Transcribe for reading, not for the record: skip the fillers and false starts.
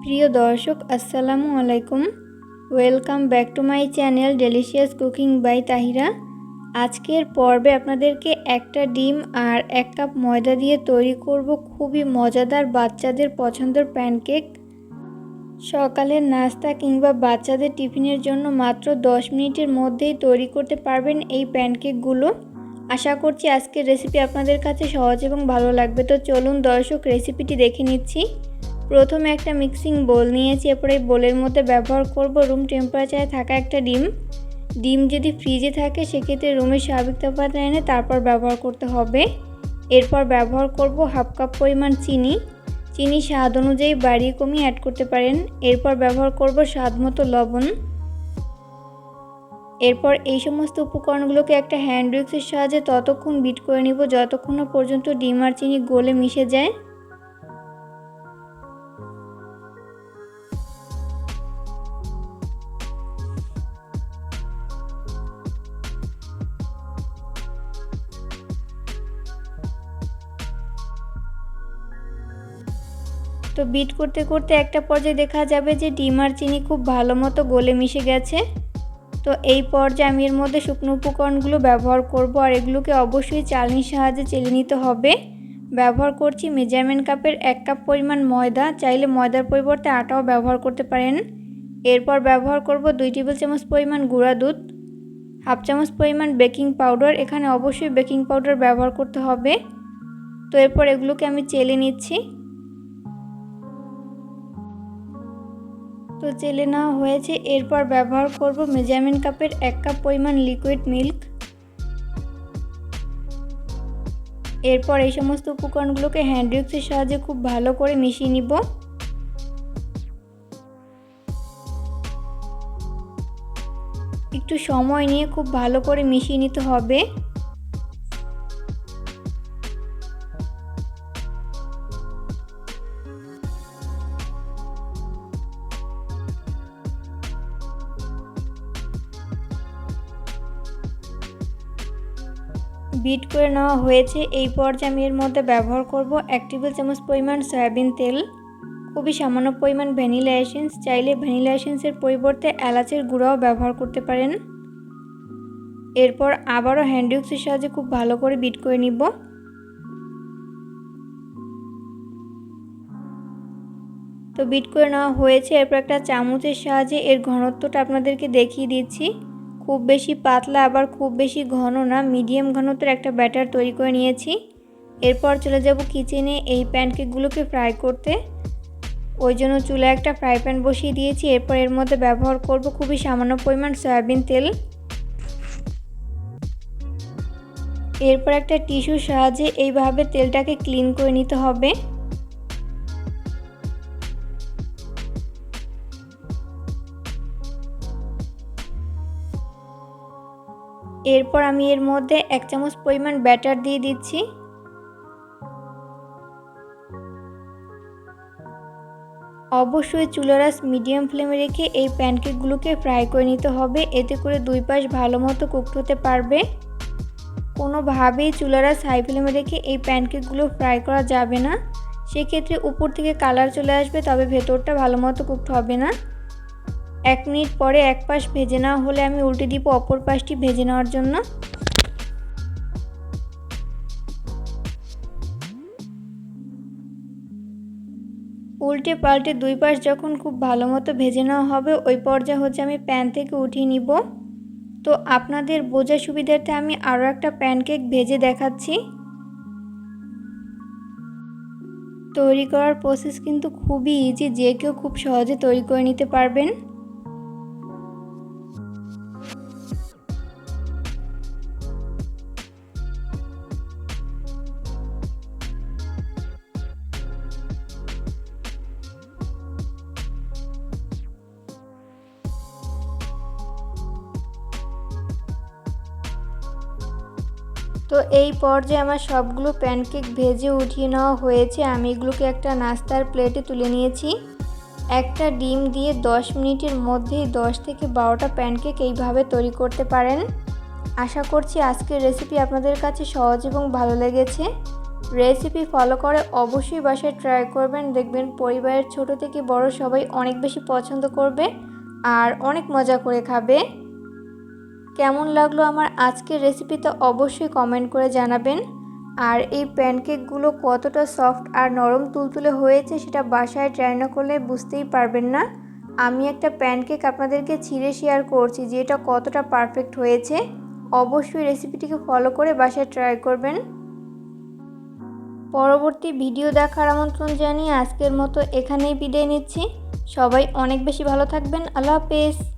প্রিয় দর্শক আসসালামু আলাইকুম। Welcome back to my channel delicious cooking by Tahira. আজকের পর্বে আপনাদেরকে একটা ডিম আর 1 কাপ ময়দা দিয়ে তৈরি করব খুবই মজাদার বাচ্চাদের পছন্দের প্যানকেক। সকালের নাস্তা কিংবা বাচ্চাদের টিফিনের জন্য মাত্র 10 মিনিটের মধ্যেই তৈরি করতে পারবেন এই প্যানকেকগুলো। আশা করছি আজকের রেসিপি আপনাদের কাছে সহজ এবং ভালো লাগবে। তো চলুন দর্শক রেসিপিটি দেখে নিচ্ছি। প্রথমে একটা মিক্সিং বোল নিয়েছি, এরপর এই বোলের মধ্যে ব্যবহার করব রুম টেম্পারেচারে থাকা একটা ডিম যদি ফ্রিজে থাকে সেক্ষেত্রে রুমের স্বাভাবিক তাপমাত্রা এনে তারপর ব্যবহার করতে হবে। এরপর ব্যবহার করব 1/2 কাপ পরিমাণ চিনি স্বাদ অনুযায়ী বাড়িয়ে কমিয়ে অ্যাড করতে পারেন। এরপর ব্যবহার করব স্বাদ মতো লবণ। এরপর এই সমস্ত উপকরণগুলোকে একটা হ্যান্ড উইক্সের সাহায্যে ততক্ষণ বিট করে নিব যতক্ষণ না পর্যন্ত ডিম আর চিনি গলে মিশে যায়। তো বিট করতে করতে একটা পর্যায়ে দেখা যাবে যে ডিম আর চিনি খুব ভালো মতো গলে মিশে গেছে। তো এই পর্যায়ে আমি এর মধ্যে শুকনো উপকরণগুলো ব্যবহার করব, আর এগুলোকে অবশ্যই চালনির সাহায্যে চেলে নিতে হবে। ব্যবহার করছি মেজারমেন্ট কাপের 1 কাপ পরিমাণ ময়দা, চাইলে ময়দার পরিবর্তে আটাও ব্যবহার করতে পারেন। এরপর ব্যবহার করব 2 টেবিল চামচ পরিমাণ গুঁড়া দুধ, 1/2 চামচ পরিমাণ বেকিং পাউডার, এখানে অবশ্যই বেকিং পাউডার ব্যবহার করতে হবে। তো এরপর এগুলোকে আমি চেলে নিচ্ছি। তো চেলে নেওয়া হয়েছে। এরপর ব্যবহার করব মেজারমেন্ট কাপের 1 কাপ পরিমাণ লিকুইড মিল্ক। এরপর এই সমস্ত উপকরণগুলোকে হ্যান্ড উইক্সের সাহায্যে খুব ভালো করে মিশিয়ে নিব। একটু সময় নিয়ে খুব ভালো করে মিশিয়ে নিতে হবে। বিট করে নেওয়া হয়েছে। এই পর্যায়ে আমি এর মধ্যে ব্যবহার করব 1 টেবিল চামচ পরিমাণ সয়াবিন তেল, খুবই সামান্য পরিমাণ ভ্যানিলা এসেন্স, চাইলে ভ্যানিলা এসেন্সের পরিবর্তে এলাচের গুঁড়াও ব্যবহার করতে পারেন। এরপর আবারও হ্যান্ড উইক্সের সাহায্যে খুব ভালো করে বিট করে নিব। তো বিট করে নেওয়া হয়েছে। এরপর একটা চামচের সাহায্যে এর ঘনত্বটা আপনাদেরকে দেখিয়ে দিচ্ছি। খুব বেশি পাতলা আবার খুব বেশি ঘন না, মিডিয়াম ঘনত্বের একটা ব্যাটার তৈরি করে নিয়েছি। এরপর চলে যাব কিচেনে এই প্যানকেকগুলোকে ফ্রাই করতে। ওই জন্য চুলায় একটা ফ্রাই প্যান বসিয়ে দিয়েছি। এরপর এর মধ্যে ব্যবহার করব খুবই সামান্য পরিমাণ সয়াবিন তেল। এরপর একটা টিস্যুর সাহায্যে এইভাবে তেলটাকে ক্লিন করে নিতে হবে। এরপর আমি এর মধ্যে 1 চামচ পরিমাণ ব্যাটার দিয়ে দিচ্ছি। অবশ্যই চুলার আঁচ মিডিয়াম ফ্লেমে রেখে এই প্যানকেকগুলোকে ফ্রাই করে নিতে হবে, এতে করে দুই পাশ ভালো মতো কুকড হতে পারবে। কোনোভাবেই চুলার আঁচ হাই ফ্লেমে রেখে এই প্যানকেকগুলো ফ্রাই করা যাবে না, সেক্ষেত্রে উপর থেকে কালার চলে আসবে, তবে ভেতরটা ভালো মতো কুকড হবে না। 1 মিনিট পরে এক পাশ ভেজে নেওয়া হলে আমি উল্টে দিব অপর পাশটি ভেজে নেওয়ার জন্য। উল্টে পাল্টে দুই পাশ যখন খুব ভালো মতো ভেজে নেওয়া হবে ওই পর্যায়ে আমি প্যান থেকে উঠিয়ে নিব। তো আপনাদের বোঝার সুবিধার্থে আমি আরও একটা প্যানকেক ভেজে দেখাচ্ছি। তৈরি করার প্রসেস কিন্তু খুবই ইজি, যে কেউ খুব সহজে তৈরি করে নিতে পারবেন। তো এই পর্যায়ে আমার সবগুলো প্যানকেক ভেজে উঠিয়ে নেওয়া হয়েছে। আমি এগুলোকে একটা নাস্তার প্লেটে তুলে নিয়েছি। একটা ডিম দিয়ে 10 মিনিটের মধ্যেই 10 থেকে 12টা প্যানকেক এইভাবে তৈরি করতে পারেন। আশা করছি আজকের রেসিপি আপনাদের কাছে সহজ এবং ভালো লেগেছে। রেসিপি ফলো করে অবশ্যই বাসায় ট্রাই করবেন। দেখবেন পরিবারের ছোট থেকে বড় সবাই অনেক বেশি পছন্দ করবে আর অনেক মজা করে খাবে। কেমন লাগলো আমার আজকের রেসিপিটা অবশ্যই কমেন্ট করে জানাবেন। আর এই প্যানকেকগুলো কতটা সফট আর নরম তুলতুলে হয়েছে সেটা বাসায় ট্রাই না করলে বুঝতেই পারবেন না। আমি একটা প্যানকেক আপনাদেরকে ছিঁড়ে শেয়ার করছি যে এটা কতটা পারফেক্ট হয়েছে। অবশ্যই রেসিপিটিকে ফলো করে বাসায় ট্রাই করবেন। পরবর্তী ভিডিও দেখার আমন্ত্রণ জানিয়ে আজকের মতো এখানেই বিদায় নিচ্ছি। সবাই অনেক বেশি ভালো থাকবেন। আল্লাহ হাফেজ।